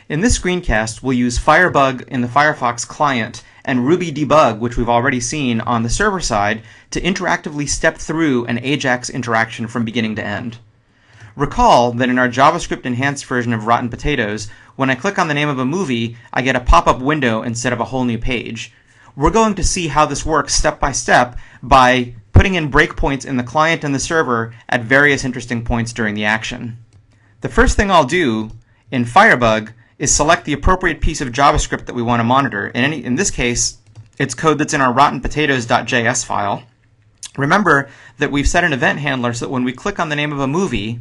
In this screencast, we'll use Firebug in the Firefox client and Ruby Debug, which we've already seen on the server side, to interactively step through an AJAX interaction from beginning to end. Recall that in our JavaScript enhanced version of Rotten Potatoes, when I click on the name of a movie, I get a pop-up window instead of a whole new page. We're going to see how this works step by step by putting in breakpoints in the client and the server at various interesting points during the action. The first thing I'll do in Firebug is select the appropriate piece of JavaScript that we want to monitor. In this case, it's code that's in our rottenpotatoes.js file. Remember that we've set an event handler so that when we click on the name of a movie,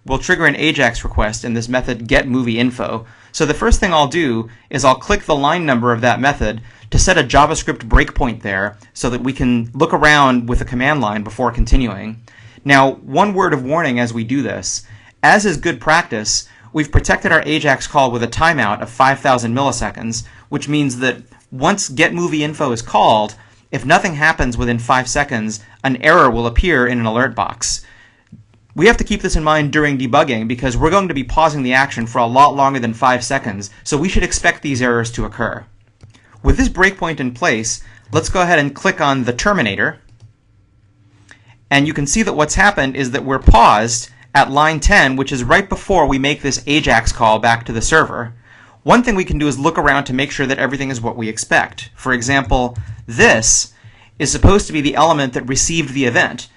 we'll trigger an AJAX request in this method getMovieInfo. So the first thing I'll do is I'll click the line number of that method to set a JavaScript breakpoint there so that we can look around with a command line before continuing. Now, one word of warning as we do this. As is good practice, we've protected our AJAX call with a timeout of 5,000 milliseconds, which means that once getMovieInfo is called, if nothing happens within 5 seconds, an error will appear in an alert box. We have to keep this in mind during debugging because we're going to be pausing the action for a lot longer than 5 seconds, so we should expect these errors to occur. With this breakpoint in place, let's go ahead and click on the terminator. And you can see that what's happened is that we're paused at line 10, which is right before we make this AJAX call back to the server. One thing we can do is look around to make sure that everything is what we expect. For example, this is supposed to be the element that received the event.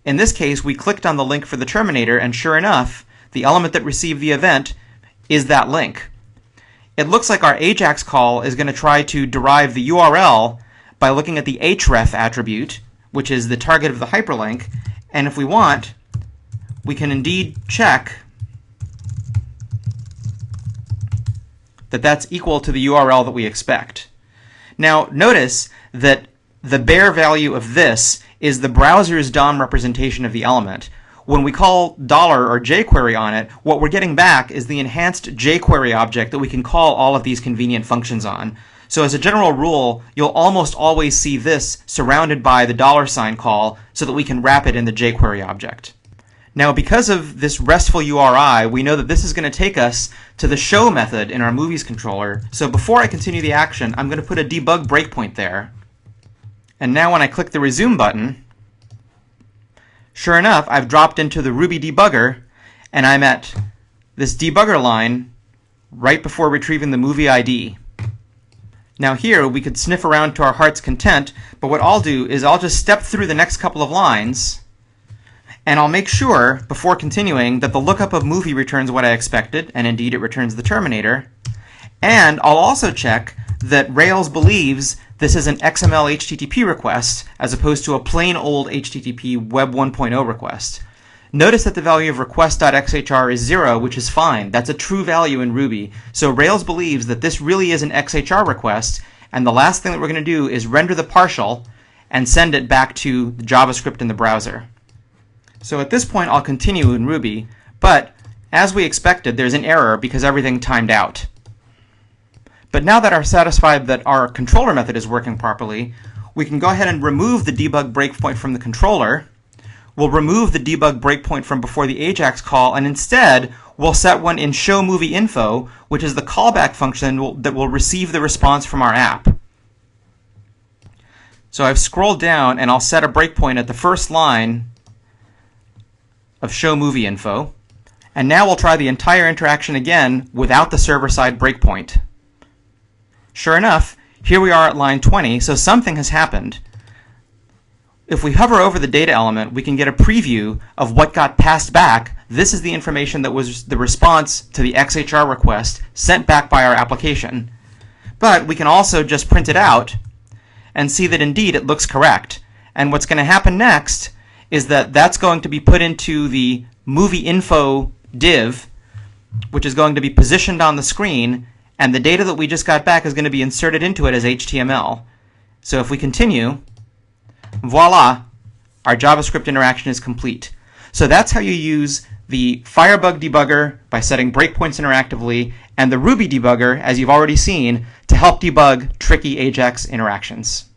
In this case, we clicked on the link for the terminator, and sure enough, the element that received the event is that link. It looks like our AJAX call is going to try to derive the URL by looking at the href attribute, which is the target of the hyperlink, and if we want, we can indeed check that that's equal to the URL that we expect. Now, notice that the bare value of this is the browser's DOM representation of the element. When we call $ or jQuery on it, what we're getting back is the enhanced jQuery object that we can call all of these convenient functions on. So as a general rule, you'll almost always see this surrounded by the $ call so that we can wrap it in the jQuery object. Now, because of this RESTful URI, we know that this is going to take us to the show method in our movies controller. So before I continue the action, I'm going to put a debug breakpoint there. And now when I click the resume button, sure enough, I've dropped into the Ruby debugger, and I'm at this debugger line right before retrieving the movie ID. Now here, we could sniff around to our heart's content, but what I'll do is I'll just step through the next couple of lines, and I'll make sure, before continuing, that the lookup of movie returns what I expected, and indeed it returns the terminator. And I'll also check that Rails believes this is an XML HTTP request as opposed to a plain old HTTP Web 1.0 request. Notice that the value of request.xhr is 0, which is fine. That's a true value in Ruby. So Rails believes that this really is an XHR request, and the last thing that we're going to do is render the partial and send it back to the JavaScript in the browser. So at this point I'll continue in Ruby, but as we expected, there's an error because everything timed out. But now that we're satisfied that our controller method is working properly, we can go ahead and remove the debug breakpoint from the controller. We'll remove the debug breakpoint from before the AJAX call, and instead we'll set one in showMovieInfo, which is the callback function that will receive the response from our app. So I've scrolled down and I'll set a breakpoint at the first line of showMovieInfo, and now we'll try the entire interaction again without the server-side breakpoint. Sure enough, here we are at line 20, so something has happened. If we hover over the data element, we can get a preview of what got passed back. This is the information that was the response to the XHR request sent back by our application. But we can also just print it out and see that indeed it looks correct. And what's going to happen next is that that's going to be put into the MovieInfo div, which is going to be positioned on the screen, and the data that we just got back is going to be inserted into it as HTML. So if we continue, voila, our JavaScript interaction is complete. So that's how you use the Firebug debugger by setting breakpoints interactively, and the Ruby debugger, as you've already seen, to help debug tricky AJAX interactions.